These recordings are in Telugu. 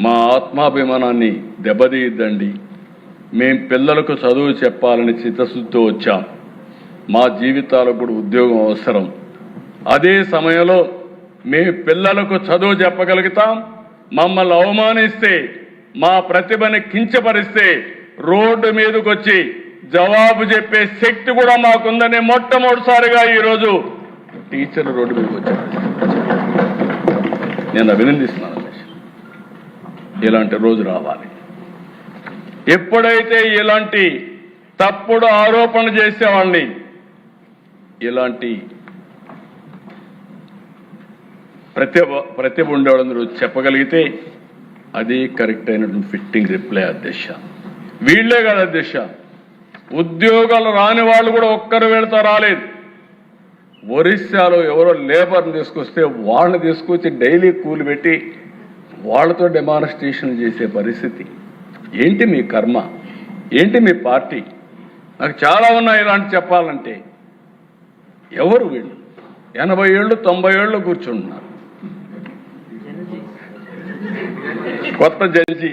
మా ఆత్మాభిమానాన్ని దెబ్బతీయద్దండి. మేం పిల్లలకు చదువు చెప్పాలని చిత్తశుద్ధితో వచ్చాం. మా జీవితాలకు కూడా ఉద్యోగం అవసరం. అదే సమయంలో మేము పిల్లలకు చదువు చెప్పగలుగుతాం. మమ్మల్ని అవమానిస్తే, మా ప్రతిభని కించపరిస్తే రోడ్డు మీదకి వచ్చి జవాబు చెప్పే శక్తి కూడా మాకుందని మొట్టమొదటిసారిగా ఈరోజు టీచర్లు రోడ్డు మీదకి వచ్చారు. నేను అభినందిస్తున్నాను. ఇలాంటి రోజు రావాలి. ఎప్పుడైతే ఇలాంటి తప్పుడు ఆరోపణ చేసేవాళ్ళని, ఇలాంటి ప్రతిభ ఉండేవాళ్ళందరూ చెప్పగలిగితే అది కరెక్ట్ అయినటువంటి ఫిట్టింగ్ రిప్లై. అధ్యక్ష, వీళ్లే కాదు అధ్యక్ష, ఉద్యోగాలు రాని వాళ్ళు కూడా ఒక్కరు వెళ్తా రాలేదు. ఒరిస్సాలో ఎవరో లేబర్ని తీసుకొస్తే వాళ్ళని తీసుకొచ్చి డైలీ కూలి పెట్టి వాళ్ళతో డెమాన్స్ట్రేషన్ చేసే పరిస్థితి. ఏంటి మీ కర్మ? ఏంటి మీ పార్టీ? నాకు చాలా ఉన్నాయి ఇలాంటి చెప్పాలంటే. ఎవరు వీళ్ళు? 80 ఏళ్ళు 90 ఏళ్ళు కూర్చుంటున్నారు. కొత్త జడ్జి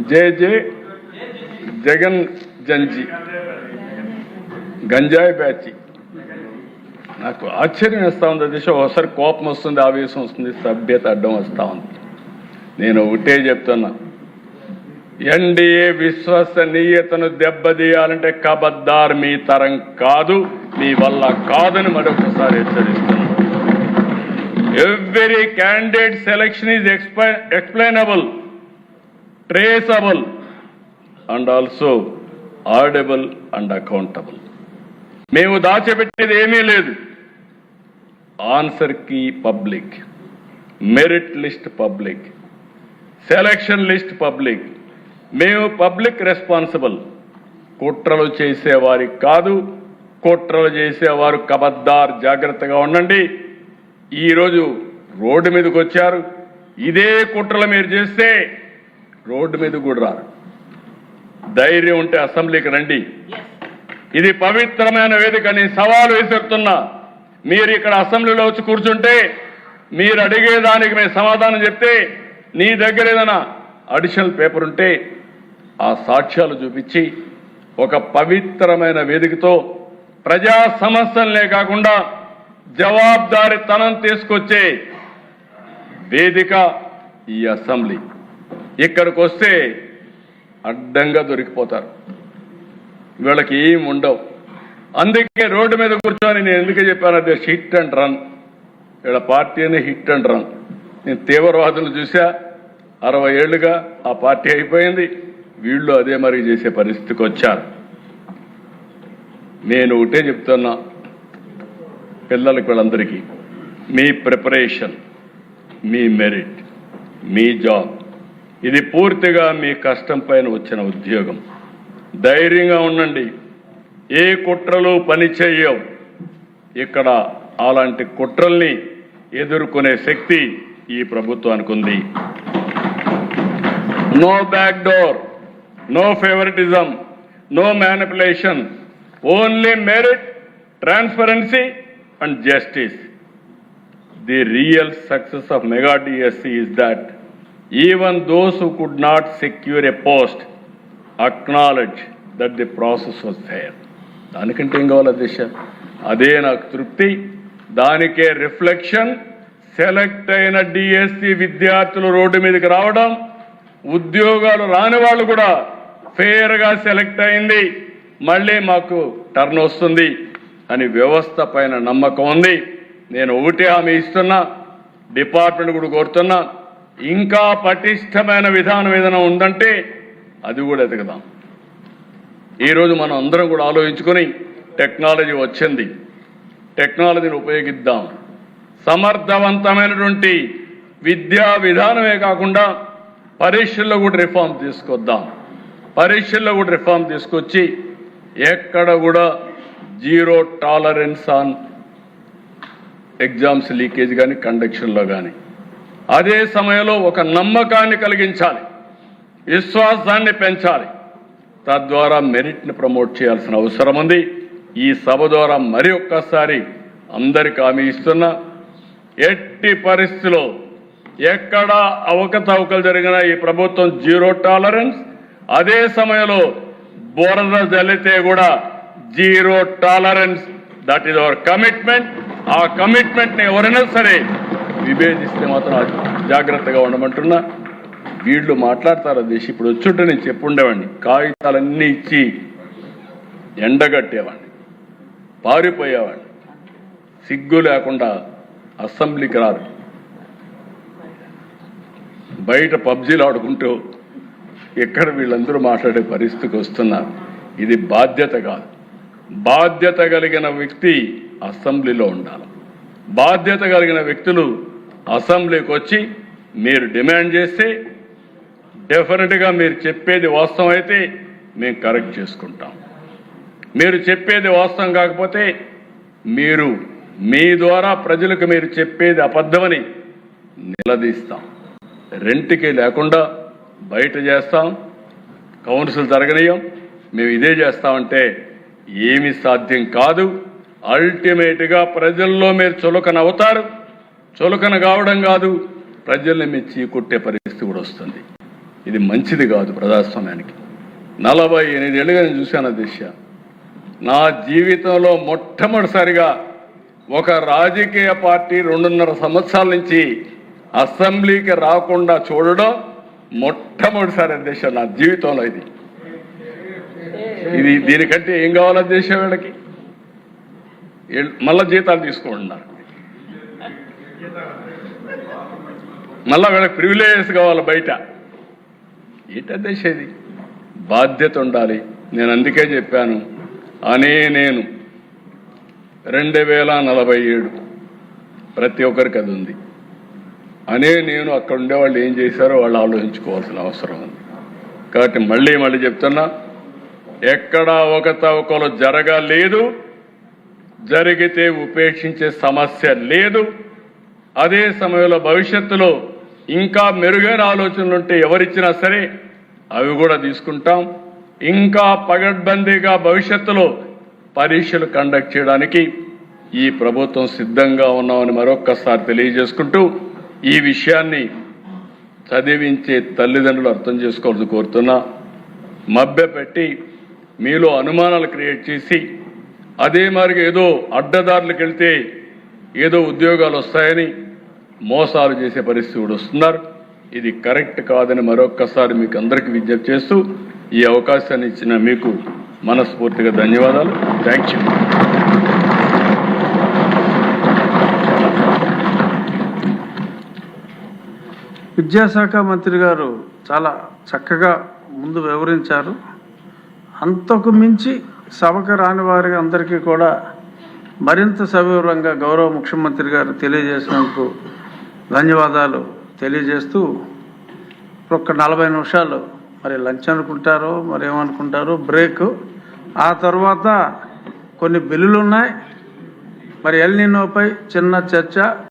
జే జగన్ జంజి గంజాయి బ్యాచి. నాకు ఆశ్చర్యం వేస్తా ఉంది అధ్యక్ష. ఒకసారి కోపం వస్తుంది, ఆవేశం వస్తుంది, సభ్యత అడ్డం వస్తా ఉంది. నేను ఒకటే చెప్తున్నా, ఎన్డీఏ విశ్వసనీయతను దెబ్బతీయాలంటే కబద్దార్ మీ తరం కాదు, మీ వల్ల కాదని మరొకసారి హెచ్చరిస్తున్నాను. Every candidate selection is explainable, traceable and also audible and accountable. మేము దాచిపెట్టేది ఏమీ లేదు. Answer key public, merit list public, selection list public. మేము పబ్లిక్ రెస్పాన్సిబుల్. కుట్రలు చేసేవారికి కాదు, కుట్రలు చేసేవారు కబద్దార్, జాగ్రత్తగా ఉండండి. ఈరోజు రోడ్డు మీదకి వచ్చారు. ఇదే కుట్రలు మీరు చేస్తే రోడ్డు మీద కూడా రారు. ధైర్యం ఉంటే అసెంబ్లీకి రండి. ఇది పవిత్రమైన వేదిక. నేను సవాలు విసురుతున్నా. మీరు ఇక్కడ అసెంబ్లీలో వచ్చి కూర్చుంటే, మీరు అడిగేదానికి మేము సమాధానం చెప్తే, నీ దగ్గర ఏదైనా అడిషనల్ పేపర్ ఉంటే ఆ సాక్ష్యాలు చూపించి ఒక పవిత్రమైన వేదికతో ప్రజా సమస్యలనే కాకుండా జవాబుదారీతనం తీసుకొచ్చే వేదిక ఈ అసెంబ్లీ. ఇక్కడికి వస్తే అడ్డంగా దొరికిపోతారు. వీళ్ళకి ఏం ఉండవు. అందుకే రోడ్డు మీద కూర్చొని నేను ఎందుకే చెప్పానంటే హిట్ అండ్ రన్. వీళ్ళ పార్టీని హిట్ అండ్ రన్. నేను తీవ్రవాదులు చూసా. 60 ఏళ్లుగా ఆ పార్టీ అయిపోయింది. వీళ్ళు అదే మరి చేసే పరిస్థితికి వచ్చారు. నేను ఒకటే చెప్తున్నా పిల్లలకి, వీళ్ళందరికీ, మీ ప్రిపరేషన్, మీ మెరిట్, మీ జాబ్, ఇది పూర్తిగా మీ కష్టం పైన వచ్చిన ఉద్యోగం. ధైర్యంగా ఉండండి. ఏ కుట్రలు పని చేయవు. ఇక్కడ అలాంటి కుట్రల్ని ఎదుర్కొనే శక్తి ఈ ప్రభుత్వానికి ఉంది. No back door, no favouritism, no manipulation, only merit, transparency and justice. The real success of mega DSC is that even those who could not secure a post acknowledge that the process was fair. దానికంటే ఏం కావాలి అధ్యక్ష? అదే నాకు తృప్తి. దానికే రిఫ్లెక్షన్. సెలెక్ట్ అయిన డిఎస్సి విద్యార్థులు రోడ్డు మీదకి రావడం, ఉద్యోగాలు రాని వాళ్ళు కూడా ఫెయిర్గా సెలెక్ట్ అయింది, మళ్ళీ మాకు టర్న్ వస్తుంది అని వ్యవస్థ పైన నమ్మకం ఉంది. నేను ఒకటే హామీ ఇస్తున్నా, డిపార్ట్మెంట్ కూడా కోరుతున్నా, ఇంకా పటిష్టమైన విధానం ఏదైనా ఉందంటే అది కూడా ఎదగదాం. ఈరోజు మనం అందరం కూడా ఆలోచించుకొని, టెక్నాలజీ వచ్చింది, టెక్నాలజీని ఉపయోగిద్దాం. సమర్థవంతమైనటువంటి విద్యా విధానమే కాకుండా పరీక్షల్లో కూడా రిఫార్మ్ తీసుకొద్దాం. పరీక్షల్లో కూడా రిఫార్మ్ తీసుకొచ్చి ఎక్కడ కూడా zero tolerance on exams leakage కానీ కండక్షన్లో కానీ. అదే సమయంలో ఒక నమ్మకాన్ని కలిగించాలి, విశ్వాసాన్ని పెంచాలి. తద్వారా మెరిట్ని ప్రమోట్ చేయాల్సిన అవసరం ఉంది. ఈ సభ ద్వారా మరి ఒక్కసారి అందరికీ హామీ ఇస్తున్నా, ఎట్టి పరిస్థితిలో ఎక్కడ అవకతవకలు జరిగినా ఈ ప్రభుత్వం జీరో టాలరెన్స్. అదే సమయంలో బురద జల్లితే కూడా zero tolerance. That is our commitment. ఆ కమిట్మెంట్ ని ఎవరైనా సరే విభేదిస్తే మాత్రం జాగ్రత్తగా ఉండమంటున్నా. వీళ్ళు మాట్లాడతారు దేశం. ఇప్పుడు వచ్చుంటే నేను చెప్పుండేవాడిని. కాగితాలన్నీ ఇచ్చి ఎండగట్టేవాడిని, పారిపోయేవాడిని. సిగ్గు లేకుండా అసెంబ్లీకి రారు, బయట పబ్జీలు ఆడుకుంటూ ఎక్కడ వీళ్ళందరూ మాట్లాడే పరిస్థితికి వస్తున్నారు. ఇది బాధ్యత కాదు. బాధ్యత కలిగిన వ్యక్తి అసెంబ్లీలో ఉండాలి. బాధ్యత కలిగిన వ్యక్తులు అసెంబ్లీకి వచ్చి మీరు డిమాండ్ చేస్తే డెఫినెట్గా మీరు చెప్పేది వాస్తవం అయితే మేము కరెక్ట్ చేసుకుంటాం. మీరు చెప్పేది వాస్తవం కాకపోతే మీరు మీ ద్వారా ప్రజలకు మీరు చెప్పేది అబద్ధమని నిలదీస్తాం. రెంట్కి లేకుండా బయట చేస్తాం, కౌన్సిల్ జరగనీయం, మేము ఇదే చేస్తామంటే ఏమి సాధ్యం కాదు. అల్టిమేట్గా ప్రజల్లో మీరు చులకన అవుతారు. చులకన కావడం కాదు, ప్రజల్ని మెచ్చి కొట్టే పరిస్థితి కూడా వస్తుంది. ఇది మంచిది కాదు ప్రజాస్వామ్యానికి. 48 ఏళ్ళుగా నేను చూశాను దిశ. నా జీవితంలో మొట్టమొదటిసారిగా ఒక రాజకీయ పార్టీ 2.5 సంవత్సరాల నుంచి అసెంబ్లీకి రాకుండా చూడడం మొట్టమొదటిసారి దేశ నా జీవితంలో. ఇది దీనికంటే ఏం కావాలో దేశం వీళ్ళకి? మళ్ళా జీతాలు తీసుకుంటున్నారు, మళ్ళా వీళ్ళకి ప్రివిలేజెస్ కావాలి బయట. ఏంట దేశం ఇది? బాధ్యత ఉండాలి. నేను అందుకే చెప్పాను, నేను 2047 ప్రతి ఒక్కరికి అది ఉంది. నేను అక్కడ ఉండేవాళ్ళు ఏం చేశారో వాళ్ళు ఆలోచించుకోవాల్సిన అవసరం ఉంది. కాబట్టి మళ్ళీ చెప్తున్నా, ఎక్కడా అవకతవకలు జరగలేదు, జరిగితే ఉపేక్షించే సమస్య లేదు. అదే సమయంలో భవిష్యత్తులో ఇంకా మెరుగైన ఆలోచనలు ఉంటే ఎవరిచ్చినా సరే అవి కూడా తీసుకుంటాం. ఇంకా పగడ్బందీగా భవిష్యత్తులో పరీక్షలు కండక్ట్ చేయడానికి ఈ ప్రభుత్వం సిద్ధంగా ఉన్నామని మరొక్కసారి తెలియజేసుకుంటూ, ఈ విషయాన్ని చదివించే తల్లిదండ్రులు అర్థం చేసుకోవాలని కోరుతున్నా. మభ్యపెట్టి మీలో అనుమానాలు క్రియేట్ చేసి అదే మరి ఏదో అడ్డదారులకు వెళ్తే ఏదో ఉద్యోగాలు వస్తాయని మోసాలు చేసే పరిస్థితి కూడా వస్తున్నారు. ఇది కరెక్ట్ కాదని మరొక్కసారి మీకు అందరికీ విజ్ఞప్తి చేస్తూ ఈ అవకాశాన్ని ఇచ్చిన మీకు మనస్ఫూర్తిగా ధన్యవాదాలు. Thank you. విద్యాశాఖ మంత్రి గారు చాలా చక్కగా ముందు వివరించారు. అంతకు మించి సభకు రాని వారి అందరికీ కూడా మరింత సవివరంగా గౌరవ ముఖ్యమంత్రి గారు తెలియజేసినందుకు ధన్యవాదాలు తెలియజేస్తూ, ఒక 40 నిమిషాలు మరి లంచ్ అనుకుంటారో మరి ఏమనుకుంటారో బ్రేక్. ఆ తర్వాత కొన్ని బిల్లులు ఉన్నాయి. మరి ఎల్ నినోపై చిన్న చర్చ,